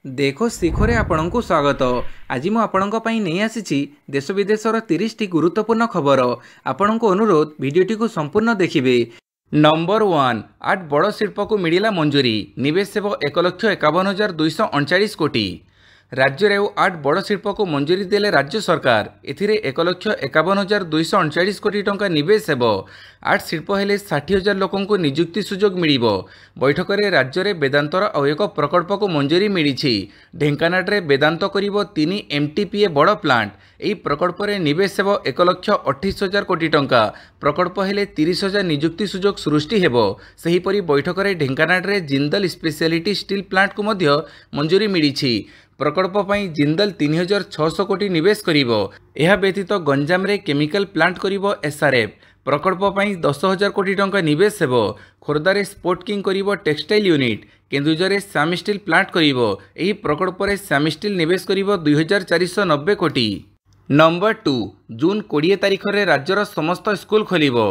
देखो शिखरे आपणଙ୍କୁ स्वागत। आज मु आपणଙ୍କ ପାଇଁ ନେଇ ଆସିଛି देश विदेशर 30 टी गुरुत्वपूर्ण खबर। आपणଙ୍କୁ अनुरोध भिडियोटी को संपूर्ण देखिए। नंबर 1 8 बड़ शिल्प को मिला मंजूरी, निवेश हेब 1,51,239 कोटी। राज्य रे 8 बड़ शिल्प को मंजूरी देले राज्य सरकार। एथिरे 1,51,239 कोटी टंका निवेश हेब। 8 शिल्प हेले 60,000 लोकों को नियुक्ति सुजोग मिलिबो। बैठक में राज्य में वेदांतर आउ एक प्रकल्प को मंजूरी मिली। ढेंकानाल रे वेदांत करिबो 3 MTPA बड़ प्लांट। यही प्रकल्प रे निवेश हेब 1,28,000 कोटी टंका। प्रकल्प हेले 30,000 नियुक्ति सुजोग सृष्टि हेबो। सेहीपरि बैठक में ढेंकानाल रे जिंदल स्पेशलिटी स्टील प्लांट को मध्य मंजूरी मिली। प्रकल्प पई जिंदल 3,600 कोटी निवेश करिबो। यह व्यतीत गंजाम रे केमिकल प्लांट करिबो SRF। प्रकल्प पई 10,000 कोटी टंका निवेश हेबो। खोर्धा रे स्पोर्ट किंग करिबो टेक्सटाइल यूनिट। केन्दुझर रे सैम स्टील प्लांट करिबो। एही प्रकल्प रे सैम स्टील निवेश करिबो 2,490 कोटी। नंबर 2 जून 20 तारिख रे राज्यर समस्त स्कूल खोलिबो।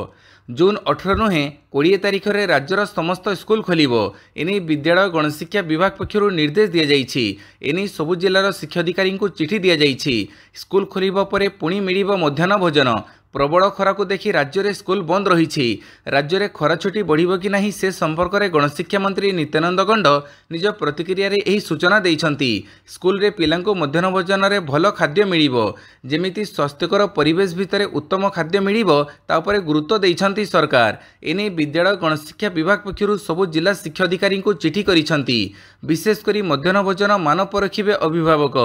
जून 18 नुहे 20 तारिख रे राज्यर समस्त स्कूल खोलिबो। एने विद्यालय गणशिक्षा विभाग पक्षरु निर्देश दिया जाइछि। एने सबु जिल्लार शिक्षाधिकारी को चिठी दिया जाइछि। स्कूल खोलिबा परे पुणी मिलिबो मध्याह्न भोजन। प्रबल खरा को देखि राज्य में स्कूल बंद रही। राज्य में खरा छुट्टी बढ़िबो कि नहीं से संपर्क में गणशिक्षा मंत्री नित्यानंद गंड निज प्रतिक्रिया रे एही सूचना देइछंती। स्कूल रे पिलांको मध्याह्न भोजन रे भल खाद्य मिलिबो। जेमिति स्वास्थ्यकर परिवेश भितर उत्तम खाद्य मिलिबो ता उपरे गुरुत्व देइछंती सरकार। एने विद्यालय गणशिक्षा विभाग पक्षरु सबु जिला शिक्षा अधिकारी को चिठी करिछंती। विशेषकर मध्याह्न भोजन मान परखिबे अभिभावक।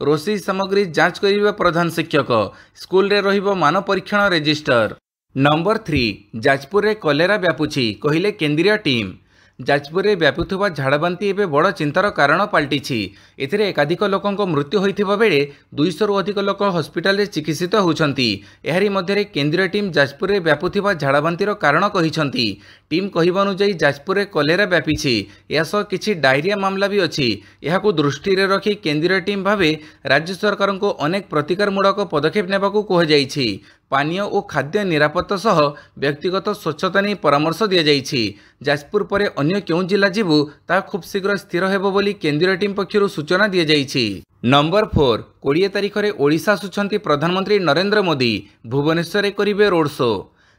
रोषेई सामग्री जांच करिबे प्रधान शिक्षक। स्कूल रे रहिबो मान परीक्षण रजिस्टर। नंबर 3 जाजपुर रे कलेरा व्यापुछि, कहिले केंद्रीय टीम। जाजपुर में व्यापुवा झाड़ाबांति एवं बड़ चिंतार कारण पलटि। एथिरे एकाधिक लोकों मृत्यु होइथिबा बेले 200 रु अधिक लोक हस्पिटाल रे चिकित्सित होउछंती। एहारी मध्यरे केंद्रीय टीम जाजपुर में व्यापुवा झाड़ाबांतिर कारण कहिछंती। टीम कहिबा अनुसार जाजपुर में कलेरा व्यापिछि। या सह किछि डायरिया मामला भी अछि। एहाकु दृष्टि रे रखी केंद्रीय टीम भावे राज्य सरकार को अनेक प्रतिकारमूलक पदक्षेप नेबाकू कुहाଯାଇଛି। पानीय और खाद्य निरापत्ता सह व्यक्तिगत स्वच्छता नहीं परामर्श दि जाइछि। जाजपुर परे अन्य क्यों जिला जीवु ता खूब शीघ्र स्थिर हेबो बोली केंद्रीय टीम पक्षरु सूचना दि जाइछि। नंबर 4 20 तारिख रे ओडिशा आसुछंती प्रधानमंत्री नरेंद्र मोदी। भुवनेश्वर करिवे रोड शो।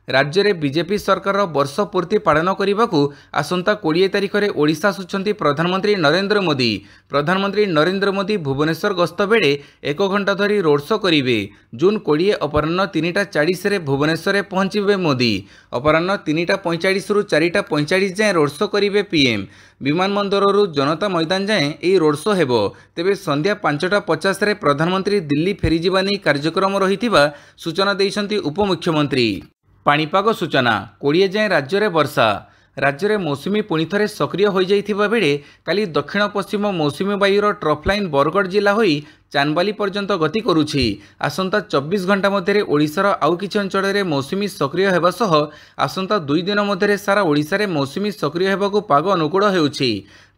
राज्य में बीजेपी सरकार वर्ष पूर्ति पालन करने को आसंता 20 तारिख में ओडिशा आसुछंती प्रधानमंत्री नरेंद्र मोदी। प्रधानमंत्री नरेंद्र मोदी भुवनेश्वर गस्त बेले 1 घंटा धरी रोड शो करेंगे। जून 20 अपराह्न 3:40 रे भुवनेश्वर पहुंचे मोदी। अपराह्न 3:45 रु 4:45 जाए रोड शो करेंगे पीएम। विमानबंदर जनता मैदान जाए यही रोड शो हेबो। तेबे संध्या 5:50 रे प्रधानमंत्री दिल्ली फेरीजिबा नहीं कार्यक्रम रही सूचना देइछंती उपमुख्यमंत्री। पाणीपाग सूचना 20 जाए राज्य में वर्षा। राज्य में मौसुमी पुणी थे सक्रिय हो जाइथिबा बेले काली दक्षिण पश्चिम मौसुमी वायुर ट्रफ लाइन बरगढ़ जिला होई चांदबाली पर्यंत गति करुछि। आसंता 24 घंटा मध्य ओडिशार आउ किछि अंचल में मौसुमी सक्रिय हेबा सह आसंता 2 दिन मध्य सारा ओडिशा रे मौसुमी सक्रिय हेबाकू पाग अनुकूल हेउछि।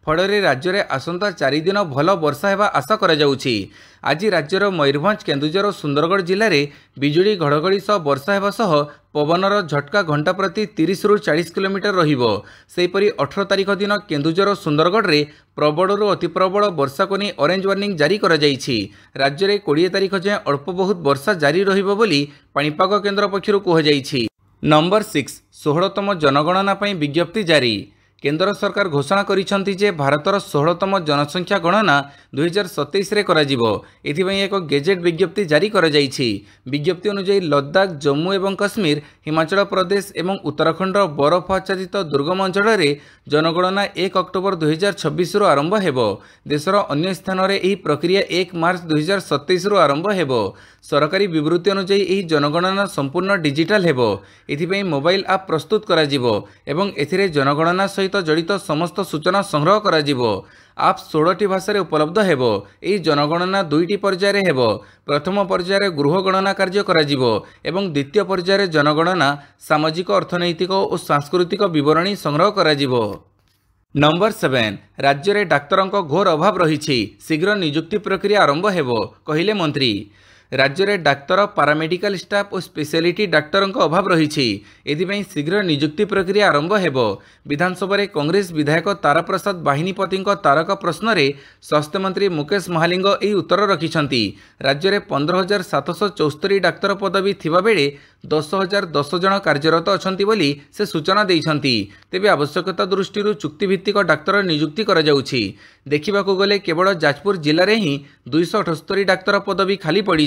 फଳରେ राज्य में आसंता 4 दिन भल वर्षा हेबा आशा करा जाउछि। आज राज्यर मयूरभंज केन्दुझर और सुंदरगढ़ जिले में बिजुली घड़घड़ी सह वर्षा हेबा सह पवनर झटका घंटा प्रति 30 रु 40 किलोमीटर रहिबो। सेहीपरि 18 तारिख दिन केन्दुझर और सुंदरगढ़ में प्रबल अति प्रबल वर्षा को नहीं ऑरेंज वार्निंग जारी करा जाइछि। राज्य में 20 तारिख जाए अल्प बहुत वर्षा जारी रहिबो बोली पाणीपाग केन्द्र पक्षरु कुहाଯାଇଛି। नंबर 6 16तम जनगणना पई विज्ञप्ति जारी। केंद्र सरकार घोषणा करिसेंती जे भारतर 16तम जनसंख्या गणना 2027 रे करा जिवो। एथिपई एक गेजेट विज्ञप्ति जारी करा जाइछि। विज्ञप्ति अनुसार लद्दाख, जम्मू एवं काश्मीर, हिमाचल प्रदेश एवं उत्तराखंड बरफ आच्छादित दुर्गम अंचल में जनगणना 1 अक्टोबर 2026 आरंभ हेबो। देशर अन्य स्थान में यह प्रक्रिया 1 मार्च 2027 आरंभ हेबो। सरकारी विवृत्ति अनुसार यह जनगणना संपूर्ण डिजिटाल हेबो। एथिपई मोबाइल आप प्रस्तुत करा जिवो एवं एथिरे जनगणना सहित जड़ित समस्त सूचना संग्रह करा जिवो। आप 16टी भाषा उपलब्ध हेबो। यह जनगणना 2टी पर्यायर हेबो। प्रथम पर्यायर गृह गणना कार्य करा जिवो एवं द्वितीय पर्यायर जनगणना सामाजिक अर्थनैतिक और सांस्कृतिक विवरणी संग्रह करा जिवो। नंबर 7 राज्य में डाक्तरों घोर अभाव रही। शीघ्र नियुक्ति प्रक्रिया आरंभ हेबो, कहिले मंत्री। राज्य में डाक्तर पारामेडिकल स्टाफ और स्पेशलिटी डाक्तरों अभाव रही एथिपाई शीघ्र नियुक्ति प्रक्रिया आरंभ हेब। विधानसभा में कांग्रेस विधायक तारा प्रसाद बाहिनीपति तारक प्रश्न में स्वास्थ्य मंत्री मुकेश महालिंग यह उत्तर रखिंट। राज्य में 15,774 डाक्तर पदवी थिबा बेले 10,010 जन कार्यरत अच्छा बोली से सूचना देइछंती। तेबे आवश्यकता दृष्टि चुक्तिभित्तिक डाक्तर नियुक्ति करा जाउछि। देखिबाकू गले केवल जाजपुर जिले में ही 278 डाक्तर पदवी खाली पड़ी।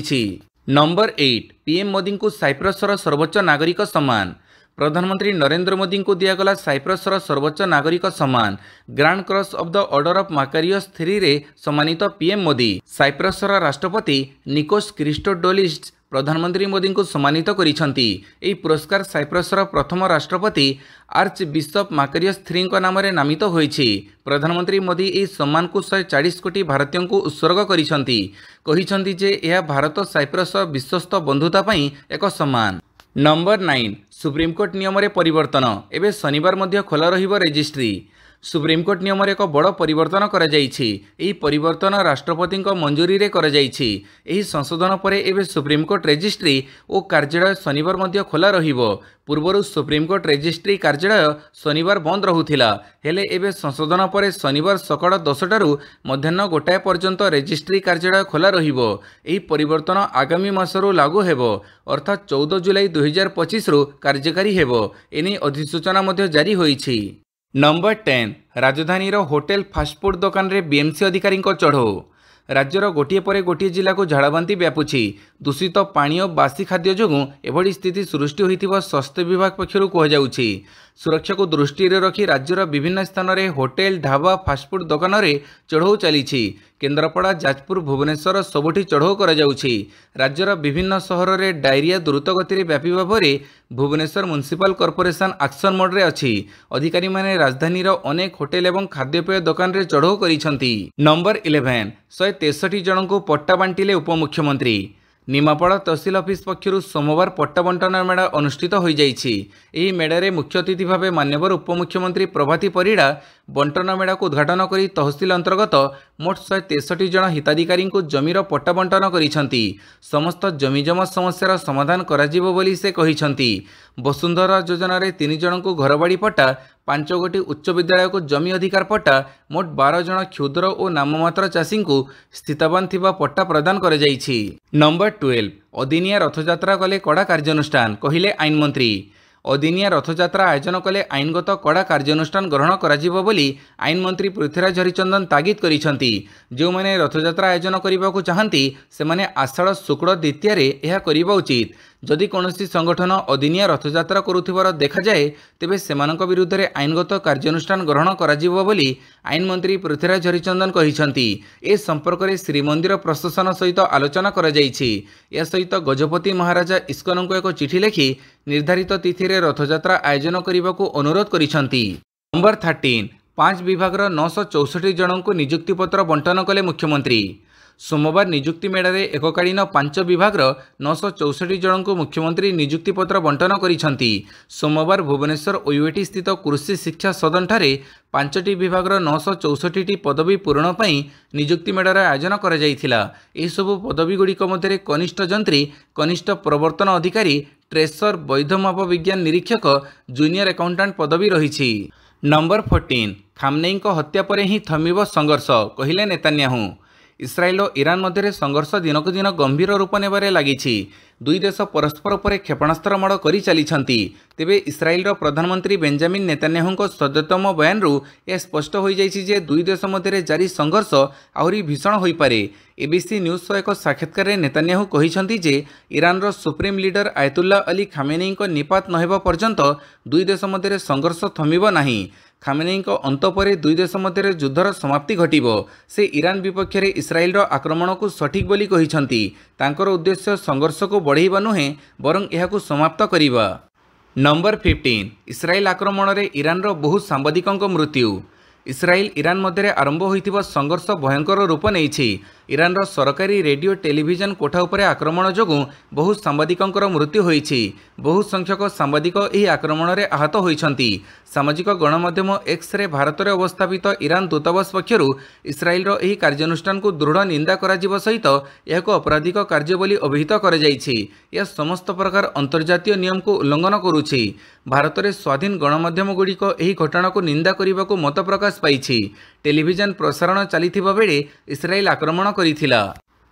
नंबर 8 पीएम मोदी को साइप्रसर सर्वोच्च नागरिक सम्मान। प्रधानमंत्री नरेंद्र मोदी को दिगला साइप्रसर सर्वोच्च नागरिक सम्मान grand cross of the order of Makarios 3 रे सम्मानित पीएम मोदी साइप्रसर राष्ट्रपति निकोस क्रिस्टोडोलिस प्रधानमंत्री मोदी को सम्मानित करिसेंती। एही पुरस्कार साइप्रसर प्रथम राष्ट्रपति आर्च बिशप माकारियस 3 नाम नामित होईछि। प्रधानमंत्री मोदी एही सम्मान को 140 कोटी भारतीयों को उत्सर्ग करिसेंती। कहिसेंती जे यह भारत साइप्रस विश्वस्त बंधुता पई एक सम्मान। नंबर 9 सुप्रीमकोर्ट नियम रे परिवर्तन। एबे शनिवार मध्य खोला रहिबो रेजिस्ट्री। सुप्रीमकोर्ट नियम एक बड़ परिवर्तन करा जाइछि। एही परिवर्तन राष्ट्रपति मंजूरी रे करा जाइछि। एही संशोधन पर एबे सुप्रीमकोर्ट रेजिस्ट्री और कार्यालय शनिवार मध्य खोला रहिबो। पूर्वर सुप्रीमकोर्ट रेजिस्ट्री कार्यालय शनिवार बंद रहुथिला, हेले एबे संशोधन पर शनिवार सकाळ 10 टारू मध्याह्न 1 पर्यंत रेजिस्ट्री कार्यालय खोला रहिबो। एही परिवर्तन आगामी मासरू लागू हेबो, अर्थात 14 जुलाई 2025 रु कार्यकारी हेबो। एने अधिसूचना मध्य जारी होईछि। नंबर 10 राजधानी होटेल फास्टफुड दुकान रे बीएमसी अधिकारी चढ़ऊ। राज्यर गोटे पर गोटे जिला को झाड़ाबांति व्यापुछि। दूषित पानी और बासी खाद्य जोगुं एभली स्थिति सृष्टि होइथिबा स्वास्थ्य विभाग पक्षरु कहुछि। सुरक्षा को दृष्टि रखी राज्यर विभिन्न स्थान में होटेल ढाबा फास्टफुड दुकान में चढ़ऊ चली। केन्द्रापड़ा जाजपुर भुवनेश्वर सबुठी चढ़ऊ करा जाउछि। राज्यर विभिन्न सहर में डायरिया द्रुत गति व्यापीबा परे Bhubaneswar municipal corporation action mode रे अछि। अधिकारी माने राजधानी अनेक होटेल एवं खाद्यपेय दुकान रे चढ़ऊ करिसेंती। नंबर 11 163 जन को पट्टा बांटिले उपमुख्यमंत्री। निमापड़ तहसिल ऑफिस पक्षर सोमवार पट्टा बंटन मेड़ा अनुष्ठित हो जाइछि। एही मेड़ारे मुख्य अतिथि भाव मान्यवर उपमुख्यमंत्री प्रभाती परिड़ा बंटन मेड़ा को उद्घाटन कर तहसिल अंतर्गत मोट 163 जन हिताधिकारी को जमीर पट्टा बंटन करिसेंती। समस्त जमीजमा समस्यार समाधान कराजिबो बोली से कहिसेंती। वसुंधरा योजना रे 3 जन को घरबाड़ी पट्टा, 5 गोटी उच्च विद्यालय को जमी अधिकार पट्टा, मोट 12 जन क्षुद्र और नाममात्र चाषी को स्थितावान थिबा पट्टा प्रदान कर जाइछि। नंबर 12 अदिनिया रथयात्रा कले कड़ा कार्यानुष्ठान कहिले आईन मंत्री। अदिनिया रथयात्रा आयोजन कले आईनगत कड़ा कार्यानुष्ठान ग्रहण कराजिबो बोली आईन मंत्री पृथ्वीराज हरिचंदन तागिद करिसेंती। जो माने रथयात्रा आयोजन करबाकू चाहंती से माने आषाढ़ शुक्ल द्वितीय रे यह करिबा उचित। जदि कोनोसी संगठन अदिनिया रथयात्रा करुथिबार देखा जाए तेबे सेमानक विरुद्ध रे आईनगत कार्यानुष्ठान ग्रहण कराजिबो बोली आईन मंत्री पृथ्वीराज हरिचंदन कहिसेंती। ए संपर्क में श्रीमंदिर प्रशासन सहित आलोचना करा जाइछि। या सहित गजपति महाराजा इस्कन को एक चिठी लिखि निर्धारित तिथि रे रथयात्रा आयोजन करने अनुरोध करिसेंती। नंबर 13 5 विभाग 964 जन को नियुक्ति पत्र बंटन कले मुख्यमंत्री। सोमवार नियुक्ति मेड़े एककालीन 5 विभाग 964 जन को मुख्यमंत्री नियुक्ति पत्र बंटन करिसेंती। सोमवार भुवनेश्वर ओयूएटी स्थित कृषि शिक्षा सदन ठारे 5टी विभाग 964 पदवी पूरण पई नियुक्ति मेड़ार आयोजन करा जायथिला। एही सबु पदवी गुड़िक मध्य कनिष्ठ जंत्री, कनिष्ठ प्रवर्तन अधिकारी, ट्रेसर, वैध माप विज्ञान निरीक्षक, जूनियर अकाउंटेंट पदवी रही। नंबर 14 खामनेई हत्या पर ही थमिब संघर्ष कहिले नेतान्याहू। इस्राएल और ईरान मध्य संघर्ष दिनक दिन गंभीर रूप नेबारे लागिछि। दुई देश परस्पर पर क्षेपणास्त्र माड़ करि चलिछंती। तेबे इस्राएल प्रधानमंत्री बेंजामिन नेतान्याहूଙ୍କ सद्यतम बयान रु यह स्पष्ट हो जाइछि जे दुई देश मध्य जारी संघर्ष आहुरी भीषण होई पारे। एबीसी न्यूज सह एक साक्षात्कार में नेतान्याहू कहिसेंती जे ईरान रो सुप्रीम लीडर आयतुल्ला अली खामेनेईଙ୍କ निपात नहेबा पर्यंत दुई देश मध्य संघर्ष थमिबो नाही। खामेनेईଙ୍କ अंत पर दुई देश मध्य युद्धर समाप्ति घटिबो। से ईरान विपक्ष में इस्राएल आक्रमण को सठिक बोली कहिसेंती। तांकर उद्देश्य संघर्ष को बढ़ाइबा नुहे बरं एहाकु समाप्त करिबा। नंबर 15 इस्राएल आक्रमण में ईरान रो बहु सांबादिकों मृत्यु। इस्राएल ईरान मध्य आरंभ होइथिबा संघर्ष भयंकर रूप नेइछि। ଇରାନର ସରକାରୀ ରେଡ଼ିଓ ଟେଲିଭିଜନ କୋଠା ଉପରେ ଆକ୍ରମଣ ଯୋଗୁଁ ବହୁ ସାମ୍ବାଦିକଙ୍କର ମୃତ୍ୟୁ ହୋଇଛି। ବହୁ ସଂଖ୍ୟକ ସାମ୍ବାଦିକ ଏହି ଆକ୍ରମଣରେ ଆହତ ହୋଇଛନ୍ତି। ସାମାଜିକ ଗଣମାଧ୍ୟମ ଏକ୍ସରେ ଭାରତରେ ଅବସ୍ଥାପିତ ଇରାନ ଦୂତାବାସ ପକ୍ଷରୁ ଇସ୍ରାଏଲର ଏହି କାର୍ଯ୍ୟାନୁଷ୍ଠାନକୁ ଦୃଢ଼ ନିନ୍ଦା କରାଯିବା ସହିତ ଏହାକୁ ଅପରାଧିକ କାର୍ଯ୍ୟ ବୋଲି ଅଭିହିତ କରାଯାଇଛି। ଏହା ସମସ୍ତ ପ୍ରକାର ଅନ୍ତର୍ଜାତୀୟ ନିୟମକୁ ଉଲ୍ଲଂଘନ କରୁଛି। ଭାରତରେ ସ୍ୱାଧୀନ ଗଣମାଧ୍ୟମଗୁଡ଼ିକ ଏହି ଘଟଣାକୁ ନିନ୍ଦା କରିବାକୁ ମତ ପ୍ରକାଶ ପାଇଛି। ଟେଲିଭିଜନ ପ୍ରସାରଣ ଚାଲିଥିବା ବେଳେ ଇସ୍ରାଏଲ ଆକ୍ରମଣ କରିଥିଲା।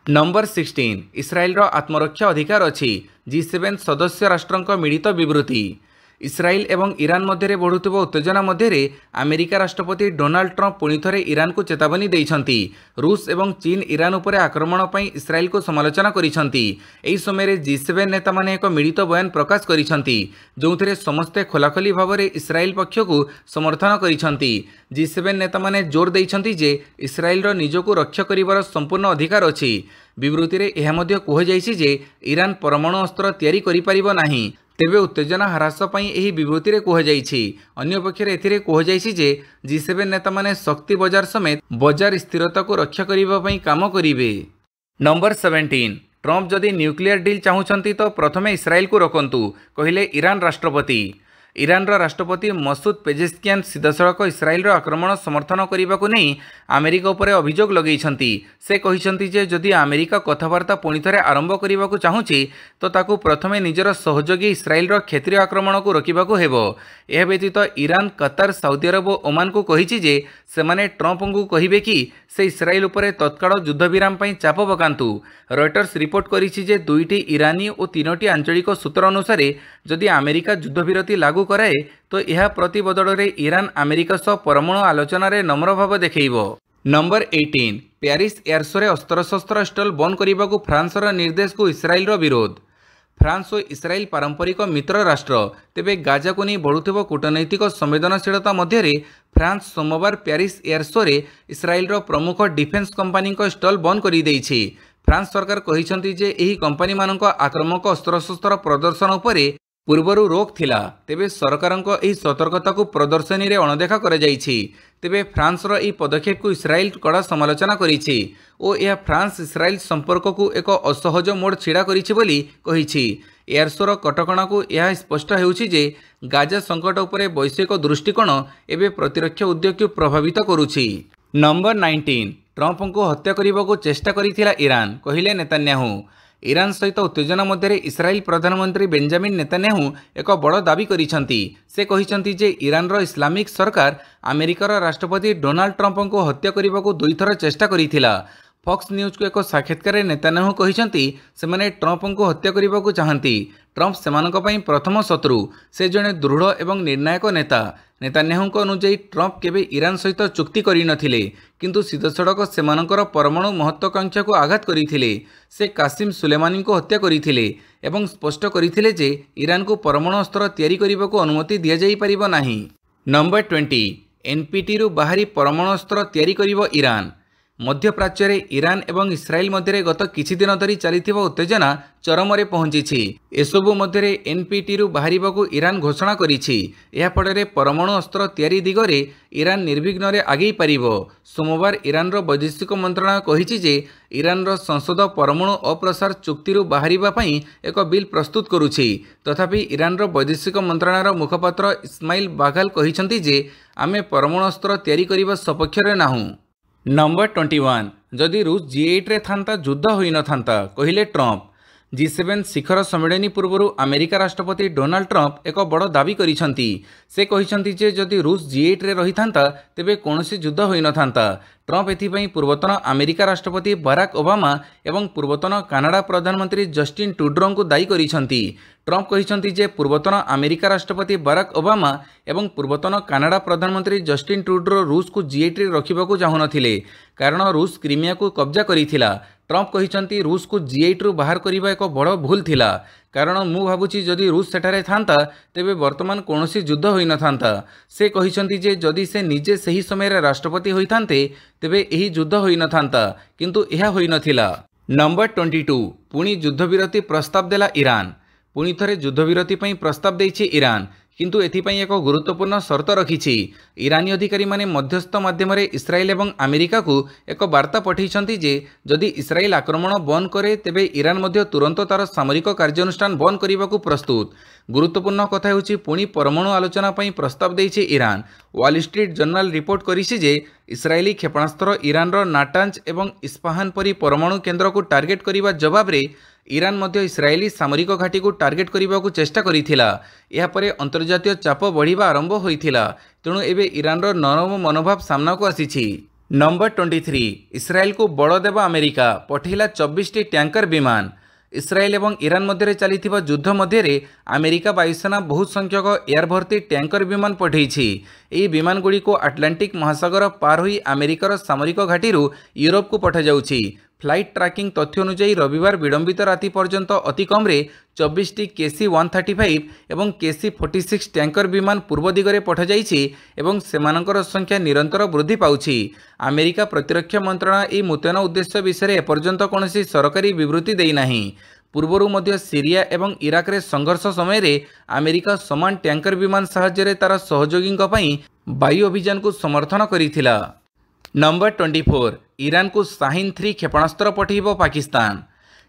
ନମ୍ବର 16 ଇସ୍ରାଏଲର ଆତ୍ମରକ୍ଷା ଅଧିକାର ଅଛି। G7 ସଦସ୍ୟ ରାଷ୍ଟ୍ରଙ୍କ ମିଳିତ ବିବୃତ୍ତି। ଇସ୍ରାଏଲ ଏବଂ ଇରାନ ମଧ୍ୟରେ ବଢ଼ୁଥିବା ଉତ୍ତେଜନା ମଧ୍ୟରେ ଆମେରିକା ରାଷ୍ଟ୍ରପତି ଡୋନାଲ୍ଡ ଟ୍ରମ୍ପ ପୁଣି ଥରେ ଇରାନକୁ ଚେତାବନୀ ଦେଇଛନ୍ତି। ରୁଷ ଏବଂ ଚୀନ ଇରାନ ଉପରେ ଆକ୍ରମଣ ପାଇଁ ଇସ୍ରାଏଲକୁ ସମାଲୋଚନା କରିଛନ୍ତି। ଏହି ସମୟରେ G7 ନେତାମାନେ ଏକ ମିଳିତ ବୟାନ ପ୍ରକାଶ କରିଛନ୍ତି, ଯେଉଁଥିରେ ସମସ୍ତେ ଖୋଲାଖୋଲି ଭାବରେ ଇସ୍ରାଏଲ ପକ୍ଷକୁ ସମର୍ଥନ କରିଛନ୍ତି। G7 ନେତାମାନେ ଜୋର ଦେଇଛନ୍ତି ଯେ ଇସ୍ରାଏଲର ନିଜକୁ ରକ୍ଷା କରିବାର ସମ୍ପୂର୍ଣ୍ଣ ଅଧିକାର ଅଛି। ବିବୃତ୍ତିରେ ଏହା ମଧ୍ୟ କୁହାଯାଇଛି ଯେ ଇରାନ ପରମାଣୁ ଅସ୍ତ୍ର ତିଆରି କରିପାରିବ ନାହିଁ। ତେବେ ଉତ୍ତେଜନା ହ୍ରାସ ପାଇଁ ଏହି ବିବୃତ୍ତିରେ କୁହାଯାଇଛି। ଅନ୍ୟପକ୍ଷରେ ଏଥିରେ କୁହାଯାଇଛି ଯେ G7 ନେତାମାନେ ଶକ୍ତି ବଜାର ସମେତ ବଜାର ସ୍ଥିରତାକୁ ରକ୍ଷା କରିବା ପାଇଁ କାମ କରିବେ। ନମ୍ବର 17 ଟ୍ରମ୍ପ ଯଦି ନ୍ୟୁକ୍ଲିୟର ଡିଲ୍ ଚାହୁଁଛନ୍ତି ତ ପ୍ରଥମେ ଇସ୍ରାଏଲକୁ ରୋକନ୍ତୁ, କହିଲେ ଇରାନ ରାଷ୍ଟ୍ରପତି। ଇରାନର ରାଷ୍ଟ୍ରପତି ମସୁଦ ପେଜେସ୍କିଆନ ସିଧାସଳଖ ଇସ୍ରାଏଲର ଆକ୍ରମଣ ସମର୍ଥନ କରିବାକୁ ନେଇ ଆମେରିକା ଉପରେ ଅଭିଯୋଗ ଲଗାଇଛନ୍ତି। ସେ କହିଛନ୍ତି ଯେ ଯଦି ଆମେରିକା କଥାବାର୍ତ୍ତା ପୁଣି ଥରେ ଆରମ୍ଭ କରିବାକୁ ଚାହୁଁଛି ତ ତାକୁ ପ୍ରଥମେ ନିଜର ସହଯୋଗୀ ଇସ୍ରାଏଲର କ୍ଷତ୍ରୀୟ ଆକ୍ରମଣକୁ ରୋକିବାକୁ ହେବ। ଏହା ବ୍ୟତୀତ ଇରାନ, କତାର, ସାଉଦି ଆରବ ଓ ଓମାନକୁ କହିଛି ଯେ ସେମାନେ ଟ୍ରମ୍ପଙ୍କୁ କହିବେ କି ସେ ଇସ୍ରାଏଲ ଉପରେ ତତ୍କାଳ ଯୁଦ୍ଧବିରାମ ପାଇଁ ଚାପ ପକାନ୍ତୁ। ରୟଟର୍ସ ରିପୋର୍ଟ କରିଛି ଯେ 2ଟି ଇରାନୀ ଓ 3ଟି ଆଞ୍ଚଳିକ ସୂତ୍ର ଅନୁସାରେ ଯଦି ଆମେରିକା ଯୁଦ୍ଧବିରତି ଲାଗୁ କରାଏ ତ ଏହା ପ୍ରତି ବଦଳରେ ଇରାନ ଆମେରିକା ସହ ପରମାଣୁ ଆଲୋଚନାରେ ନମ୍ର ଭାବ ଦେଖାଇବ। ନମ୍ବର 18 ପ୍ୟାରିସ୍ ଏୟାରଶୋରେ ଅସ୍ତ୍ରଶସ୍ତ୍ର ଷ୍ଟଲ୍ ବନ୍ଦ କରିବାକୁ ଫ୍ରାନ୍ସର ନିର୍ଦ୍ଦେଶକୁ ଇସ୍ରାଏଲର ବିରୋଧ। ଫ୍ରାନ୍ସ ଓ ଇସ୍ରାଏଲ ପାରମ୍ପରିକ ମିତ୍ର ରାଷ୍ଟ୍ର। ତେବେ ଗାଜାକୁ ନେଇ ବଢ଼ୁଥିବା କୂଟନୈତିକ ସମ୍ବେଦନଶୀଳତା ମଧ୍ୟରେ ଫ୍ରାନ୍ସ ସୋମବାର ପ୍ୟାରିସ୍ ଏୟାରଶୋରେ ଇସ୍ରାଏଲର ପ୍ରମୁଖ ଡିଫେନ୍ସ କମ୍ପାନୀଙ୍କ ଷ୍ଟଲ୍ ବନ୍ଦ କରିଦେଇଛି। ଫ୍ରାନ୍ସ ସରକାର କହିଛନ୍ତି ଯେ ଏହି କମ୍ପାନୀମାନଙ୍କ ଆକ୍ରମକ ଅସ୍ତ୍ରଶସ୍ତ୍ର ପ୍ରଦର୍ଶନ ଉପରେ ପୂର୍ବରୁ ରୋକ ଥିଲା। ତେବେ ସରକାରଙ୍କ ଏହି ସତର୍କତାକୁ ପ୍ରଦର୍ଶନୀରେ ଅଣଦେଖା କରାଯାଇଛି। ତେବେ ଫ୍ରାନ୍ସର ଏହି ପଦକ୍ଷେପକୁ ଇସ୍ରାଏଲ କଡ଼ା ସମାଲୋଚନା କରିଛି ଓ ଏହା ଫ୍ରାନ୍ସ ଇସ୍ରାଏଲ ସମ୍ପର୍କକୁ ଏକ ଅସହଜ ମୋଡ଼ ଛିଡ଼ା କରିଛି ବୋଲି କହିଛି। ଏୟାରଶୋର କଟକଣାକୁ ଏହା ସ୍ପଷ୍ଟ ହେଉଛି ଯେ ଗାଜା ସଂକଟ ଉପରେ ବୈଶ୍ୱିକ ଦୃଷ୍ଟିକୋଣ ଏବେ ପ୍ରତିରକ୍ଷା ଉଦ୍ୟୋଗକୁ ପ୍ରଭାବିତ କରୁଛି। ନମ୍ବର 19 ଟ୍ରମ୍ପଙ୍କୁ ହତ୍ୟା କରିବାକୁ ଚେଷ୍ଟା କରିଥିଲା ଇରାନ, କହିଲେ ନେତାନ୍ୟାହୁ। ଇରାନ ସହିତ ଉତ୍ତେଜନା ମଧ୍ୟରେ ଇସ୍ରାଏଲ ପ୍ରଧାନମନ୍ତ୍ରୀ ବେଞ୍ଜାମିନ ନେତାନ୍ୟାହୁ ଏକ ବଡ଼ ଦାବି କରିଛନ୍ତି। ସେ କହିଛନ୍ତି ଯେ ଇରାନର ଇସଲାମିକ ସରକାର ଆମେରିକାର ରାଷ୍ଟ୍ରପତି ଡୋନାଲ୍ଡ ଟ୍ରମ୍ପଙ୍କୁ ହତ୍ୟା କରିବାକୁ 2 ଥର ଚେଷ୍ଟା କରିଥିଲା। ଫକ୍ସ ନ୍ୟୁଜ୍କୁ ଏକ ସାକ୍ଷାତକାରରେ ନେତାନ୍ୟାହୁ କହିଛନ୍ତି ସେମାନେ ଟ୍ରମ୍ପଙ୍କୁ ହତ୍ୟା କରିବାକୁ ଚାହାନ୍ତି। ଟ୍ରମ୍ପ ସେମାନଙ୍କ ପାଇଁ ପ୍ରଥମ ଶତ୍ରୁ। ସେ ଜଣେ ଦୃଢ଼ ଏବଂ ନିର୍ଣ୍ଣାୟକ ନେତା। ନେତାନ୍ୟାହୁଙ୍କ ଅନୁଯାୟୀ ଟ୍ରମ୍ପ କେବେ ଇରାନ ସହିତ ଚୁକ୍ତି କରିନଥିଲେ, କିନ୍ତୁ ସିଧାସଳଖ ସେମାନଙ୍କର ପରମାଣୁ ମହତ୍ୱାକାଂକ୍ଷାକୁ ଆଘାତ କରିଥିଲେ। ସେ କାସିମ ସୁଲେମାନିଙ୍କୁ ହତ୍ୟା କରିଥିଲେ ଏବଂ ସ୍ପଷ୍ଟ କରିଥିଲେ ଯେ ଇରାନକୁ ପରମାଣୁ ଅସ୍ତ୍ର ତିଆରି କରିବାକୁ ଅନୁମତି ଦିଆଯାଇପାରିବ ନାହିଁ। ନମ୍ବର 20 NPTରୁ ବାହାରି ପରମାଣୁ ଅସ୍ତ୍ର ତିଆରି କରିବ ଇରାନ। ମଧ୍ୟପ୍ରାଚ୍ୟରେ ଇରାନ ଏବଂ ଇସ୍ରାଏଲ ମଧ୍ୟରେ ଗତ କିଛି ଦିନ ଧରି ଚାଲିଥିବା ଉତ୍ତେଜନା ଚରମରେ ପହଞ୍ଚିଛି। ଏସବୁ ମଧ୍ୟରେ NPTରୁ ବାହାରିବାକୁ ଇରାନ ଘୋଷଣା କରିଛି। ଏହାଫଳରେ ପରମାଣୁ ଅସ୍ତ୍ର ତିଆରି ଦିଗରେ ଇରାନ ନିର୍ବିଘ୍ନରେ ଆଗେଇ ପାରିବ। ସୋମବାର ଇରାନର ବୈଦେଶିକ ମନ୍ତ୍ରଣାଳୟ କହିଛି ଯେ ଇରାନର ସଂସଦ ପରମାଣୁ ଅପ୍ରସାର ଚୁକ୍ତିରୁ ବାହାରିବା ପାଇଁ ଏକ ବିଲ୍ ପ୍ରସ୍ତୁତ କରୁଛି। ତଥାପି ଇରାନର ବୈଦେଶିକ ମନ୍ତ୍ରଣାଳୟର ମୁଖପାତ୍ର ଇସ୍ମାଇଲ ବାଘାଲ କହିଛନ୍ତି ଯେ ଆମେ ପରମାଣୁ ଅସ୍ତ୍ର ତିଆରି କରିବା ସପକ୍ଷରେ ନାହୁଁ। ନମ୍ବର 21 ଯଦି ରୁଷ G8ରେ ଥାନ୍ତା ଯୁଦ୍ଧ ହୋଇନଥାନ୍ତା, କହିଲେ ଟ୍ରମ୍ପ। G7 ଶିଖର ସମ୍ମିଳନୀ ପୂର୍ବରୁ ଆମେରିକା ରାଷ୍ଟ୍ରପତି ଡୋନାଲ୍ଡ ଟ୍ରମ୍ପ ଏକ ବଡ଼ ଦାବି କରିଛନ୍ତି। ସେ କହିଛନ୍ତି ଯେ ଯଦି ରୁଷ G8ରେ ରହିଥାନ୍ତା ତେବେ କୌଣସି ଯୁଦ୍ଧ ହୋଇନଥାନ୍ତା। ଟ୍ରମ୍ପ ଏଥିପାଇଁ ପୂର୍ବତନ ଆମେରିକା ରାଷ୍ଟ୍ରପତି ବାରାକ ଓବାମା ଏବଂ ପୂର୍ବତନ କାନାଡ଼ା ପ୍ରଧାନମନ୍ତ୍ରୀ ଜଷ୍ଟିନ୍ ଟ୍ରୁଡୋଙ୍କୁ ଦାୟୀ କରିଛନ୍ତି। ଟ୍ରମ୍ପ କହିଛନ୍ତି ଯେ ପୂର୍ବତନ ଆମେରିକା ରାଷ୍ଟ୍ରପତି ବାରାକ ଓବାମା ଏବଂ ପୂର୍ବତନ କାନାଡ଼ା ପ୍ରଧାନମନ୍ତ୍ରୀ ଜଷ୍ଟିନ୍ ଟ୍ରୁଡୋ ରୁଷକୁ G8ରେ ରଖିବାକୁ ଚାହୁଁନଥିଲେ, କାରଣ ରୁଷ କ୍ରିମିଆକୁ କବ୍ଜା କରିଥିଲା। ଟ୍ରମ୍ପ କହିଛନ୍ତି ରୁଷକୁ G8ରୁ ବାହାର କରିବା ଏକ ବଡ଼ ଭୁଲ ଥିଲା, କାରଣ ମୁଁ ଭାବୁଛି ଯଦି ରୁଷ ସେଠାରେ ଥାନ୍ତା ତେବେ ବର୍ତ୍ତମାନ କୌଣସି ଯୁଦ୍ଧ ହୋଇନଥାନ୍ତା। ସେ କହିଛନ୍ତି ଯେ ଯଦି ସେ ନିଜେ ସେହି ସମୟରେ ରାଷ୍ଟ୍ରପତି ହୋଇଥାନ୍ତେ ତେବେ ଏହି ଯୁଦ୍ଧ ହୋଇନଥାନ୍ତା, କିନ୍ତୁ ଏହା ହୋଇନଥିଲା। ନମ୍ବର 22 ପୁଣି ଯୁଦ୍ଧବିରତି ପ୍ରସ୍ତାବ ଦେଲା ଇରାନ। ପୁଣି ଥରେ ଯୁଦ୍ଧବିରତି ପାଇଁ ପ୍ରସ୍ତାବ ଦେଇଛି ଇରାନ, किंतु एथिपाई एक गुरुत्वपूर्ण शर्त रखिछि। ईरानी अधिकारी माने मध्यस्थ माध्यम इस्राएल एवं अमेरिका को एक वार्ता पठाइछन्ति जे जदि इस्राएल आक्रमण बंद करे तेबे ईरान मध्य तुरंत तार सामरिक कार्यानुष्ठान बंद करने को प्रस्तुत। गुरुत्वपूर्ण कथा होछि पुणी परमाणु आलोचना पई प्रस्ताव देइछि Iran. Wall Street Journal report करिछि जे इस्राएली क्षेपणास्त्र ईरान रो नाटांज एवं इस्पाहान परी परमाणु केन्द्र को टार्गेट करने जवाब रे ईरान मध्य इस्राएली सामरिक घाटी को टार्गेट करने को चेष्टा करिथिला। एहा परे अंतर्जातीय चाप बढ़िबा आरंभ होइथिला। तेणु एबे ईरान रो नरम मनोभाव सामना को आसीछि। नंबर 23 इस्राएल को बड़ देवा अमेरिका पठेला 24 टी टैंकर विमान। इस्राएल एवं ईरान मध्य चलिथिबा युद्ध मध्य अमेरिका वायुसेना बहुत संख्यक एयर भर्ती टैंकर विमान पठेइछि। एही विमान गुड़ी को आटलांटिक महासागर पार होई अमेरिकार सामरिक घाटी यूरोप को पठा जाउछि। फ्लाइट ट्रैकिंग तथ्य अनुसार रविवार विलंबित राति पर्यंत अति कम 24 टी KC-135 एवं KC-46 टैंकर विमान पूर्व दिगरे पठा जाइछि एवं सेमानकर संख्या निरंतर वृद्धि पाउछि। अमेरिका प्रतिरक्षा मंत्रालय एही मुतयन उद्देश्य विषय एपर्यंत कौनसी सरकारी विवृत्ति देई नाही। पूर्वरु मध्य सीरिया एवं इराक रे संघर्ष समय रे अमेरिका समान टैंकर विमान साहाय्य तार सहयोगी वायु अभियान को समर्थन करिथिला। नंबर 24 ईरान को शाहीन 3 क्षेपणास्त्र पठेइबो पाकिस्तान।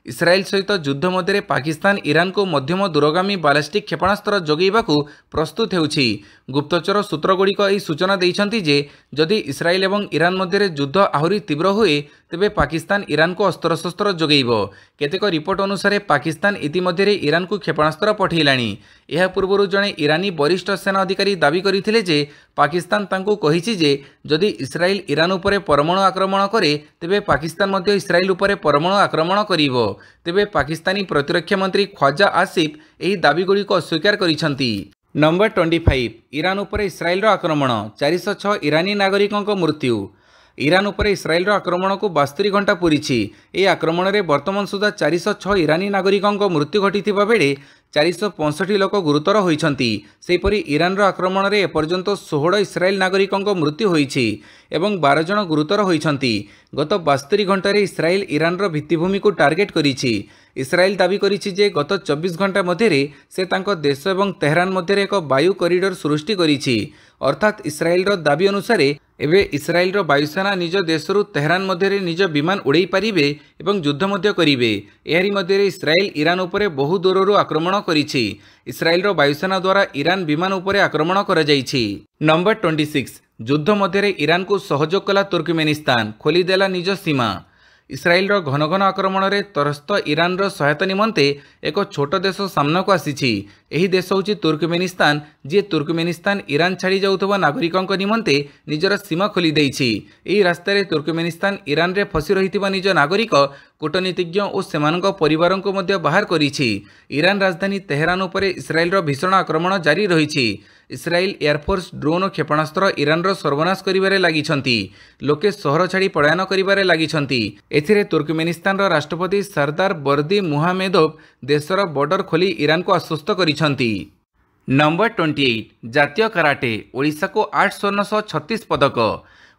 इस्राएल सहित युद्ध मध्य पाकिस्तान ईरान को मध्यम दूरगामी बालिस्टिक क्षेपणास्त्र जोगेइबाकू प्रस्तुत हेउछि। गुप्तचर सूत्रगुड़िक यह सूचना देइछन्ति जे जदि इस्राएल एवं ईरान मध्य युद्ध आहुरी तीव्र हुए तेबे पाकिस्तान ईरान को अस्त्रशस्त्र जोगेइबो। केतेक रिपोर्ट अनुसार पाकिस्तान इतिमध्य ईरान को क्षेपणास्त्र पठेइलाणी। यह पूर्व जड़े ईरानी वरिष्ठ सेना अधिकारी दावी करथिले जे पाकिस्तान तांको कहिछि जे जदि इस्राएल ईरान उपरे परमाणु आक्रमण करे तेबे पाकिस्तान मध्य इस्राएल उपरे परमाणु आक्रमण करिवो। तेबे पाकिस्तानी प्रतिरक्षा मंत्री ख्वाजा आसिफ एही दाबीगुड़िक अस्वीकार करिसंती। नंबर 25 ईरान उपरे इस्राएल आक्रमण 406 ईरानी नागरिकों मृत्यु। ईरान उपरे इस्राएल आक्रमण को 72 घंटा पूरी। ए आक्रमण में वर्तमान सुधा 406 ईरानी नागरिकों मृत्यु घटी बेले 465 लोक गुरुतर होइछन्ति। सेहीपरि ईरान आक्रमण में एपर्यंत 16 इस्राएल नागरिकों मृत्यु होइछि एवं 12 जन गुरुतर होइछन्ति। गत 72 घंटे इस्राएल ईरान भित्तिभूमि को टार्गेट करिछि। इस्राएल दाबी करिछि जे गत 24 घंटा मध्य से तांको देश एवं तेहरान मध्य एक वायु कॉरिडोर सृष्टि करिछि। अर्थात इस्राएल दाबी अनुसार एबे इस्राएल वायुसेना निज देशरू तेहरान मध्य निज विमान उड़ाई पारिबे एवं युद्ध मध्य करिबे। एहारी मध्य इस्राएल ईरान उपरे बहु दूररू आक्रमण करिछि। इस्राएल वायुसेना द्वारा ईरान विमान उपरे आक्रमण करा जाइछि। नंबर 26 युद्ध मध्य ईरान को सहयोग कला तुर्कमेनिस्तान खोलीदेला निज सीमा। इस्राएल घन घन आक्रमण में त्रस्त ईरान सहायता निमंते एक छोट देश सामना को आसी। एही देश होची तुर्कमेनिस्तान, जी तुर्कमेनिस्तान ईरान छाड़ी जाउथबा नागरिकों निमंते निजर सीमा खोली देइछि। एही रास्तारे तुर्कमेनिस्तान ईरान रे फसी रहिथिबा निज नागरिक कूटनीतिज्ञ और सेमानक परिवारों को मध्य बाहर करिछि। ईरान राजधानी तेहरान उपरे इस्राएल भीषण आक्रमण जारी रहिछि। इस्राएल एयरफोर्स ड्रोन और क्षेपणास्त्र ईरान सर्वनाश करिबारे लागिछन्ति। लोके सहर छाड़ी पलायन करिबारे लागिछन्ति। एथिरे तुर्कमेनिस्तान राष्ट्रपति सरदार बर्दी मुहामेदोव देशर बॉर्डर खोली ईरान को आश्वस्त करिछन्ति। नंबर 28 जातीय कराटे ओडिशा को 8 स्वर्ण 36 पदक।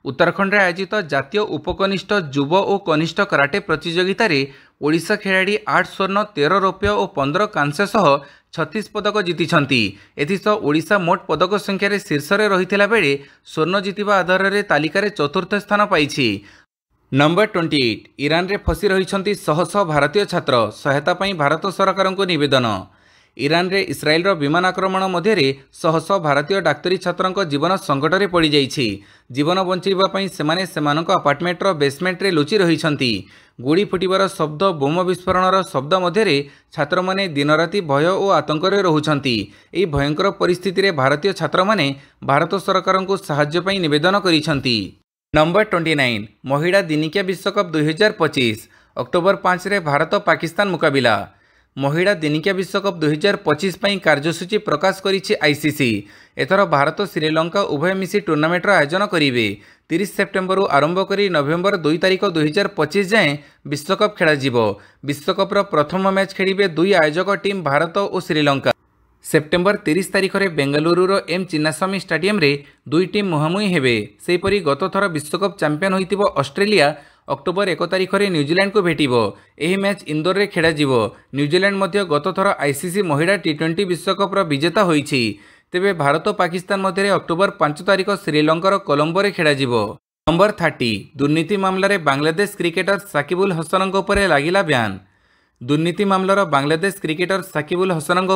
उत्तराखंड में आयोजित जातीय उपकनिष्ठ युव और कनिष्ठ कराटे प्रतियोगिता रे ओडिशा खिलाड़ी 8 स्वर्ण 13 रौप्य और 15 कांस्य सह 36 पदक जीतिछन्ति। एथिसह ओडिशा मोट पदक संख्यार शीर्ष में रही बेले स्वर्ण जीतिबा आधार में तालिकार चतुर्थ स्थान पाइछि। नंबर 28 ईरान रे फसी रहिछन्ति शह शह भारतीय छात्र, सहायता पाई भारत सरकार को निवेदन। ईरान रे इस्राएल विमान आक्रमण मध्य शह शह भारतीय डाक्तरी छात्रों जीवन संकट में पड़ जाइछि। जीवन बंचाइबा सेमाने सेमानक अपार्टमेंट बेसमेंट रे लुचि रहिछन्ति। गुड़ी फुटिबार शब्द, बोम विस्फोरण शब्द मध्य छात्र माने दिन राति भय और आतंक रे रहुछन्ति। एही भयंकर परिस्थिति रे भारतीय छात्र माने भारत सरकार को सहायता पाई निवेदन करिछन्ति। नंबर 29 महिला दिनिकिया विश्वकप 2025 अक्टोबर 5 रे भारत पाकिस्तान मुकाबिला। महिला दिनिकिया विश्वकप 2025 पर कार्यसूची प्रकाश करिछि आईसीसी। एथर भारत श्रीलंका उभय मिसी टूर्नामेंटर आयोजन करेंगे। 30 सेप्टेम्बर आरंभ कर नवेम्बर 2 तारिख 2025 जाए विश्वकप खेल। विश्वकप्र प्रथम मैच खेलिबे दुई आयोजक टीम भारत और श्रीलंका। सेप्टेम्बर 30 तारिख में बेंगलुरुर एम चिन्नास्वामी स्टेडियम रे दुई टीम मुहांमुही हेबे। सेहीपरि गत थर विश्वकप चैंपियन होइतिबो ऑस्ट्रेलिया अक्टोबर 1 तारिख में न्यूजीलैंड को भेटिबो। एही मैच इंदोर रे खेला जिवो। न्यूजीलैंड मध्य गत थर आईसीसी महिला T20 विश्वकप्र विजेता होइछि। तेबे भारत और पाकिस्तान मध्य अक्टोबर 5 तारिख श्रीलंकार कोलंबो रे खेला जिवो। नंबर 30 दुर्नीति मामलें बांग्लादेश क्रिकेटर साकिबुल हसन लागिला ब्यान। दुर्नीति मामलार Bangladesh cricketer Shakibul Hasan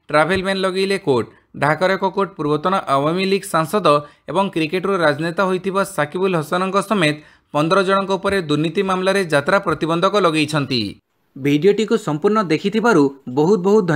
travel ban लगेले कोर्ट। ढाकार एक कोर्ट पूर्वतन आवामी लीग सांसद एवं क्रिकेटर राजनेता होइथिबा साकिबुल हसन समेत 15 जनक दुर्नीति मामलें यात्रा प्रतिबंधक लगेइछंती। भिडियोटी को संपूर्ण देखिथिबारु बहुत बहुत धन्यवाद।